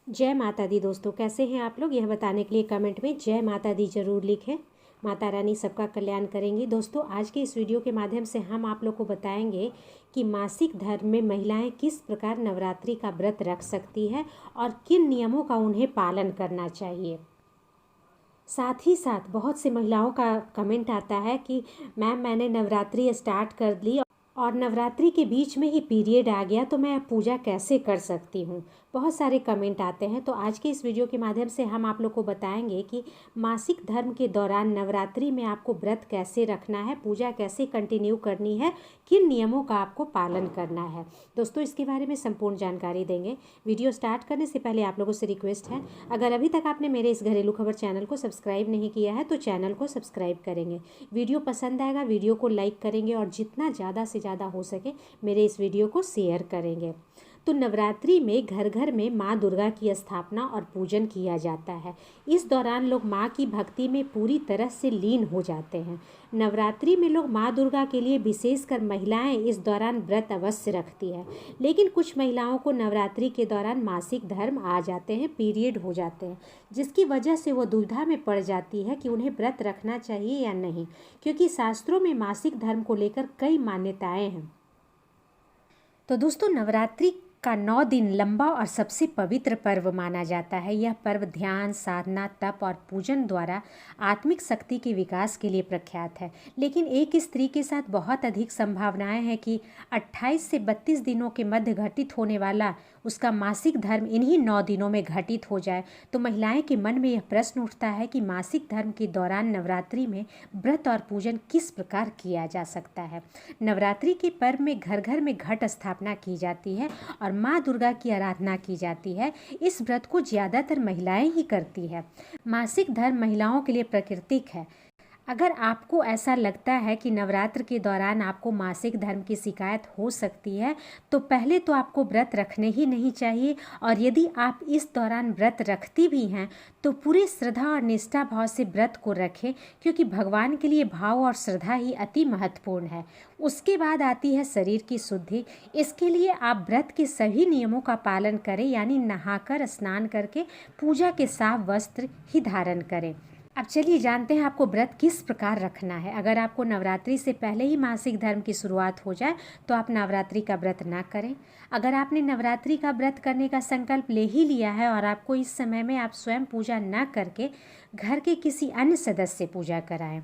जय माता दी। दोस्तों कैसे हैं आप लोग, यह बताने के लिए कमेंट में जय माता दी जरूर लिखें। माता रानी सबका कल्याण करेंगी। दोस्तों आज के इस वीडियो के माध्यम से हम आप लोग को बताएंगे कि मासिक धर्म में महिलाएं किस प्रकार नवरात्रि का व्रत रख सकती है और किन नियमों का उन्हें पालन करना चाहिए। साथ ही साथ बहुत से महिलाओं का कमेंट आता है कि मैम मैंने नवरात्रि स्टार्ट कर ली और नवरात्रि के बीच में ही पीरियड आ गया, तो मैं पूजा कैसे कर सकती हूँ। बहुत सारे कमेंट आते हैं। तो आज के इस वीडियो के माध्यम से हम आप लोग को बताएंगे कि मासिक धर्म के दौरान नवरात्रि में आपको व्रत कैसे रखना है, पूजा कैसे कंटिन्यू करनी है, किन नियमों का आपको पालन करना है। दोस्तों इसके बारे में संपूर्ण जानकारी देंगे। वीडियो स्टार्ट करने से पहले आप लोगों से रिक्वेस्ट है, अगर अभी तक आपने मेरे इस घरेलू खबर चैनल को सब्सक्राइब नहीं किया है तो चैनल को सब्सक्राइब करेंगे। वीडियो पसंद आएगा वीडियो को लाइक करेंगे और जितना ज़्यादा से ज़्यादा हो सके मेरे इस वीडियो को शेयर करेंगे। तो नवरात्रि में घर घर में माँ दुर्गा की स्थापना और पूजन किया जाता है। इस दौरान लोग माँ की भक्ति में पूरी तरह से लीन हो जाते हैं। नवरात्रि में लोग माँ दुर्गा के लिए विशेषकर महिलाएं इस दौरान व्रत अवश्य रखती है। लेकिन कुछ महिलाओं को नवरात्रि के दौरान मासिक धर्म आ जाते हैं, पीरियड हो जाते हैं, जिसकी वजह से वो दुविधा में पड़ जाती है कि उन्हें व्रत रखना चाहिए या नहीं, क्योंकि शास्त्रों में मासिक धर्म को लेकर कई मान्यताएं हैं। तो दोस्तों नवरात्रि का 9 दिन लंबा और सबसे पवित्र पर्व माना जाता है। यह पर्व ध्यान, साधना, तप और पूजन द्वारा आत्मिक शक्ति के विकास के लिए प्रख्यात है। लेकिन एक स्त्री के साथ बहुत अधिक संभावनाएं हैं कि 28 से 32 दिनों के मध्य घटित होने वाला उसका मासिक धर्म इन्हीं 9 दिनों में घटित हो जाए। तो महिलाएं के मन में यह प्रश्न उठता है कि मासिक धर्म के दौरान नवरात्रि में व्रत और पूजन किस प्रकार किया जा सकता है। नवरात्रि के पर्व में घर घर में घट स्थापना की जाती है और माँ दुर्गा की आराधना की जाती है। इस व्रत को ज़्यादातर महिलाएं ही करती है। मासिक धर्म महिलाओं के लिए प्राकृतिक है। अगर आपको ऐसा लगता है कि नवरात्र के दौरान आपको मासिक धर्म की शिकायत हो सकती है तो पहले तो आपको व्रत रखने ही नहीं चाहिए। और यदि आप इस दौरान व्रत रखती भी हैं तो पूरे श्रद्धा और निष्ठा भाव से व्रत को रखें, क्योंकि भगवान के लिए भाव और श्रद्धा ही अति महत्वपूर्ण है। उसके बाद आती है शरीर की शुद्धि। इसके लिए आप व्रत के सभी नियमों का पालन करें, यानी नहाकर स्नान करके पूजा के साफ वस्त्र ही धारण करें। अब चलिए जानते हैं आपको व्रत किस प्रकार रखना है। अगर आपको नवरात्रि से पहले ही मासिक धर्म की शुरुआत हो जाए तो आप नवरात्रि का व्रत ना करें। अगर आपने नवरात्रि का व्रत करने का संकल्प ले ही लिया है और आपको इस समय में आप स्वयं पूजा ना करके घर के किसी अन्य सदस्य से पूजा कराएं।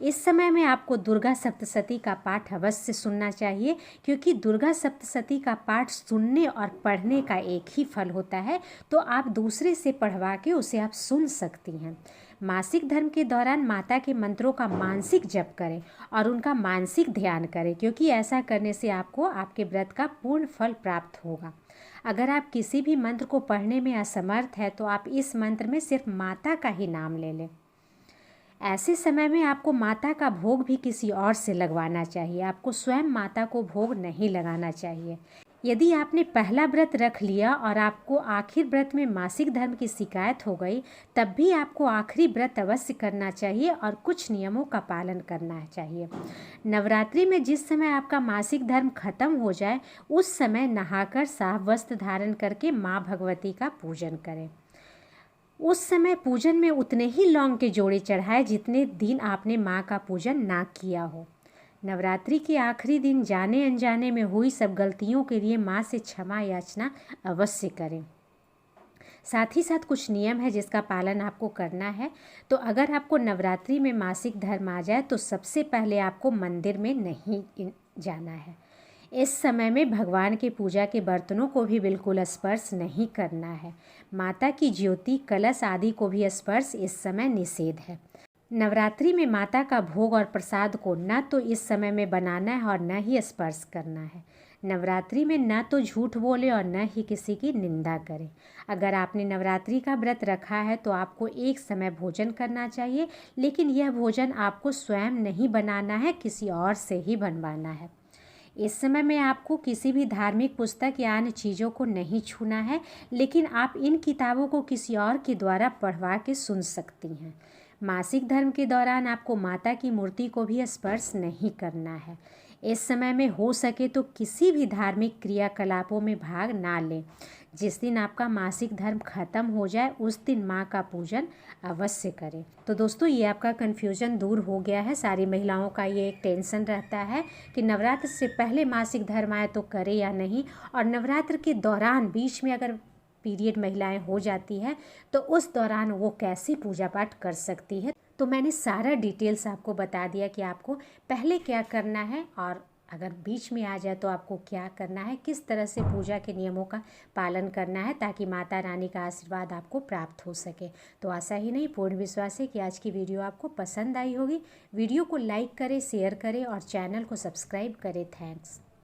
इस समय में आपको दुर्गा सप्तशती का पाठ अवश्य सुनना चाहिए, क्योंकि दुर्गा सप्तशती का पाठ सुनने और पढ़ने का एक ही फल होता है। तो आप दूसरे से पढ़वा के उसे आप सुन सकती हैं। मासिक धर्म के दौरान माता के मंत्रों का मानसिक जप करें और उनका मानसिक ध्यान करें, क्योंकि ऐसा करने से आपको आपके व्रत का पूर्ण फल प्राप्त होगा। अगर आप किसी भी मंत्र को पढ़ने में असमर्थ है तो आप इस मंत्र में सिर्फ माता का ही नाम ले लें। ऐसे समय में आपको माता का भोग भी किसी और से लगवाना चाहिए। आपको स्वयं माता को भोग नहीं लगाना चाहिए। यदि आपने पहला व्रत रख लिया और आपको आखिर व्रत में मासिक धर्म की शिकायत हो गई, तब भी आपको आखिरी व्रत अवश्य करना चाहिए और कुछ नियमों का पालन करना चाहिए। नवरात्रि में जिस समय आपका मासिक धर्म खत्म हो जाए उस समय नहाकर साफ वस्त्र धारण करके माँ भगवती का पूजन करें। उस समय पूजन में उतने ही लौंग के जोड़े चढ़ाए जितने दिन आपने माँ का पूजन ना किया हो। नवरात्रि के आखिरी दिन जाने अनजाने में हुई सब गलतियों के लिए माँ से क्षमा याचना अवश्य करें। साथ ही साथ कुछ नियम है जिसका पालन आपको करना है। तो अगर आपको नवरात्रि में मासिक धर्म आ जाए तो सबसे पहले आपको मंदिर में नहीं जाना है। इस समय में भगवान के पूजा के बर्तनों को भी बिल्कुल स्पर्श नहीं करना है। माता की ज्योति, कलश आदि को भी स्पर्श इस समय निषेध है। नवरात्रि में माता का भोग और प्रसाद को न तो इस समय में बनाना है और न ही स्पर्श करना है। नवरात्रि में न तो झूठ बोले और न ही किसी की निंदा करें। अगर आपने नवरात्रि का व्रत रखा है तो आपको एक समय भोजन करना चाहिए, लेकिन यह भोजन आपको स्वयं नहीं बनाना है, किसी और से ही बनवाना है। इस समय में आपको किसी भी धार्मिक पुस्तक या अन्य चीज़ों को नहीं छूना है, लेकिन आप इन किताबों को किसी और के द्वारा पढ़वा के सुन सकती हैं। मासिक धर्म के दौरान आपको माता की मूर्ति को भी स्पर्श नहीं करना है। इस समय में हो सके तो किसी भी धार्मिक क्रियाकलापों में भाग ना लें। जिस दिन आपका मासिक धर्म खत्म हो जाए उस दिन माँ का पूजन अवश्य करें। तो दोस्तों ये आपका कन्फ्यूजन दूर हो गया है। सारी महिलाओं का ये एक टेंशन रहता है कि नवरात्र से पहले मासिक धर्म आए तो करे या नहीं, और नवरात्र के दौरान बीच में अगर पीरियड महिलाएं हो जाती है तो उस दौरान वो कैसे पूजा पाठ कर सकती है। तो मैंने सारा डिटेल्स आपको बता दिया कि आपको पहले क्या करना है, और अगर बीच में आ जाए तो आपको क्या करना है, किस तरह से पूजा के नियमों का पालन करना है ताकि माता रानी का आशीर्वाद आपको प्राप्त हो सके। तो आशा ही नहीं, पूर्ण विश्वास है कि आज की वीडियो आपको पसंद आई होगी। वीडियो को लाइक करें, शेयर करें और चैनल को सब्सक्राइब करें। थैंक्स।